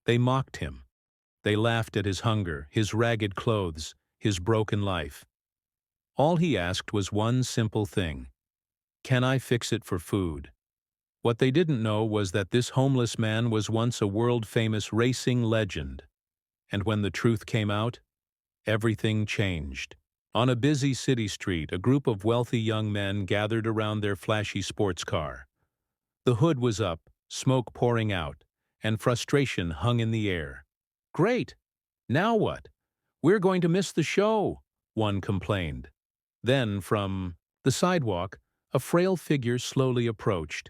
They mocked him. They laughed at his hunger, his ragged clothes, his broken life. All he asked was one simple thing: can I fix it for food? What they didn't know was that this homeless man was once a world-famous racing legend. And when the truth came out, everything changed. On a busy city street, a group of wealthy young men gathered around their flashy sports car. The hood was up, smoke pouring out, and frustration hung in the air. "Great! Now what? We're going to miss the show," one complained. Then, from the sidewalk, a frail figure slowly approached.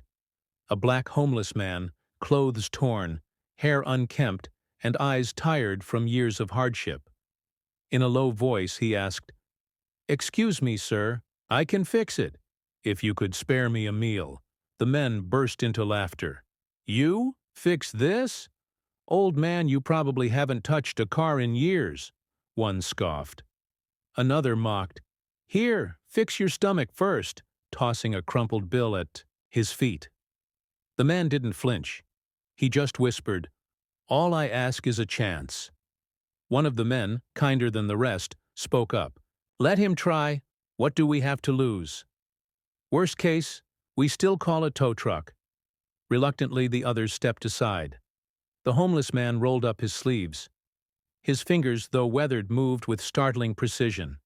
A black homeless man, clothes torn, hair unkempt, and eyes tired from years of hardship. In a low voice he asked, "Excuse me, sir, I can fix it. If you could spare me a meal." The men burst into laughter. "You? Fix this? Old man, you probably haven't touched a car in years," one scoffed. Another mocked, "Here, fix your stomach first," tossing a crumpled bill at his feet. The man didn't flinch. He just whispered, "All I ask is a chance." One of the men, kinder than the rest, spoke up. "Let him try. What do we have to lose? Worst case, we still call a tow truck." Reluctantly, the others stepped aside. The homeless man rolled up his sleeves. His fingers, though weathered, moved with startling precision.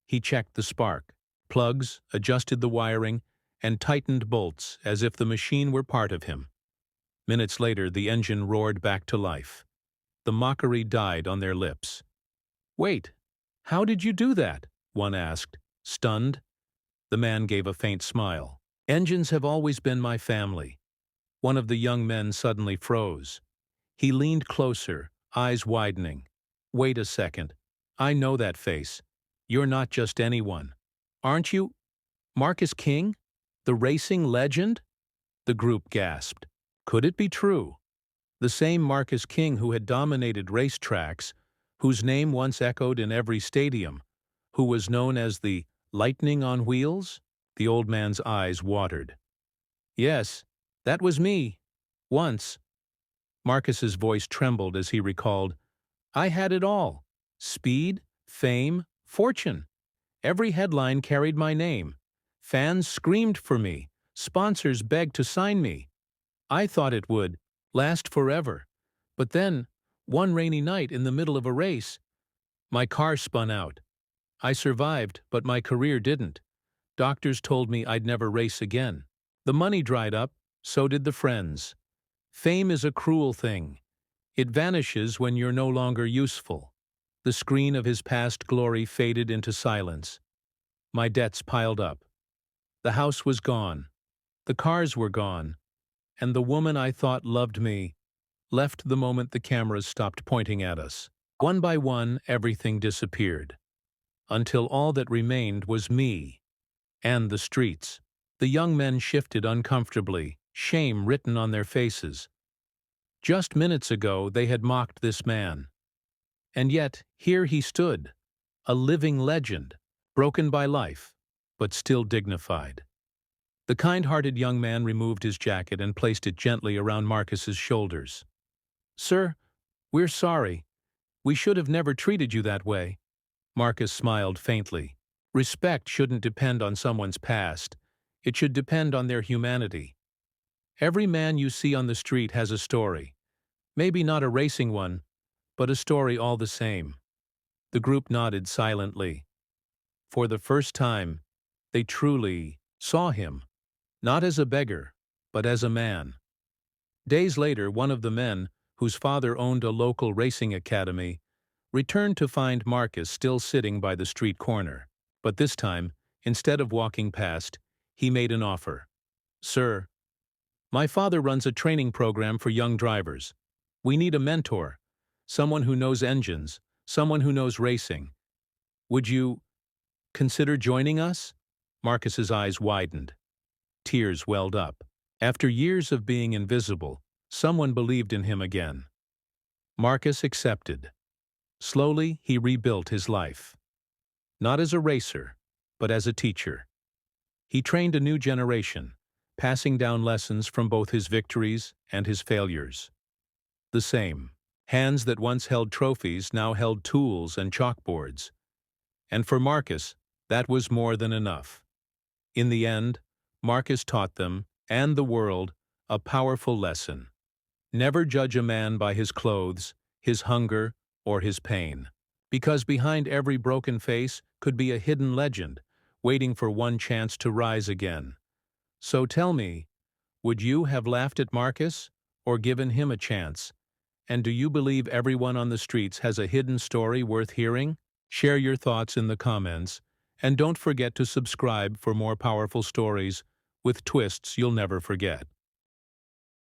He checked the spark, plugs, adjusted the wiring, and tightened bolts as if the machine were part of him. Minutes later, the engine roared back to life. The mockery died on their lips. "Wait, how did you do that?" one asked, stunned. The man gave a faint smile. "Engines have always been my family." One of the young men suddenly froze. He leaned closer, eyes widening. "Wait a second. I know that face. You're not just anyone. Aren't you Marcus King? The racing legend?" The group gasped. Could it be true? The same Marcus King who had dominated racetracks, whose name once echoed in every stadium, who was known as the Lightning on Wheels? The old man's eyes watered. "Yes, that was me. Once." Marcus's voice trembled as he recalled, "I had it all. Speed, fame, fortune. Every headline carried my name. Fans screamed for me. Sponsors begged to sign me. I thought it would last forever. But then, one rainy night in the middle of a race, my car spun out. I survived, but my career didn't. Doctors told me I'd never race again. The money dried up, so did the friends. Fame is a cruel thing. It vanishes when you're no longer useful." The screen of his past glory faded into silence. My debts piled up. The house was gone. The cars were gone. And the woman I thought loved me left the moment the cameras stopped pointing at us. One by one, everything disappeared, until all that remained was me and the streets. The young men shifted uncomfortably, shame written on their faces. Just minutes ago, they had mocked this man. And yet, here he stood, a living legend, broken by life, but still dignified. The kind-hearted young man removed his jacket and placed it gently around Marcus's shoulders. "Sir, we're sorry. We should have never treated you that way." Marcus smiled faintly. "Respect shouldn't depend on someone's past. It should depend on their humanity. Every man you see on the street has a story. Maybe not a racing one, but a story all the same." The group nodded silently. For the first time, they truly saw him, not as a beggar, but as a man. Days later, one of the men, whose father owned a local racing academy, returned to find Marcus still sitting by the street corner. But this time, instead of walking past, he made an offer. "Sir, my father runs a training program for young drivers. We need a mentor, someone who knows engines, someone who knows racing. Would you consider joining us?" Marcus's eyes widened. Tears welled up. After years of being invisible, someone believed in him again. Marcus accepted. Slowly, he rebuilt his life. Not as a racer, but as a teacher. He trained a new generation, passing down lessons from both his victories and his failures. The same. Hands that once held trophies now held tools and chalkboards. And for Marcus, that was more than enough. In the end, Marcus taught them, and the world, a powerful lesson. Never judge a man by his clothes, his hunger, or his pain. Because behind every broken face could be a hidden legend, waiting for one chance to rise again. So tell me, would you have laughed at Marcus, or given him a chance? And do you believe everyone on the streets has a hidden story worth hearing? Share your thoughts in the comments, and don't forget to subscribe for more powerful stories with twists you'll never forget.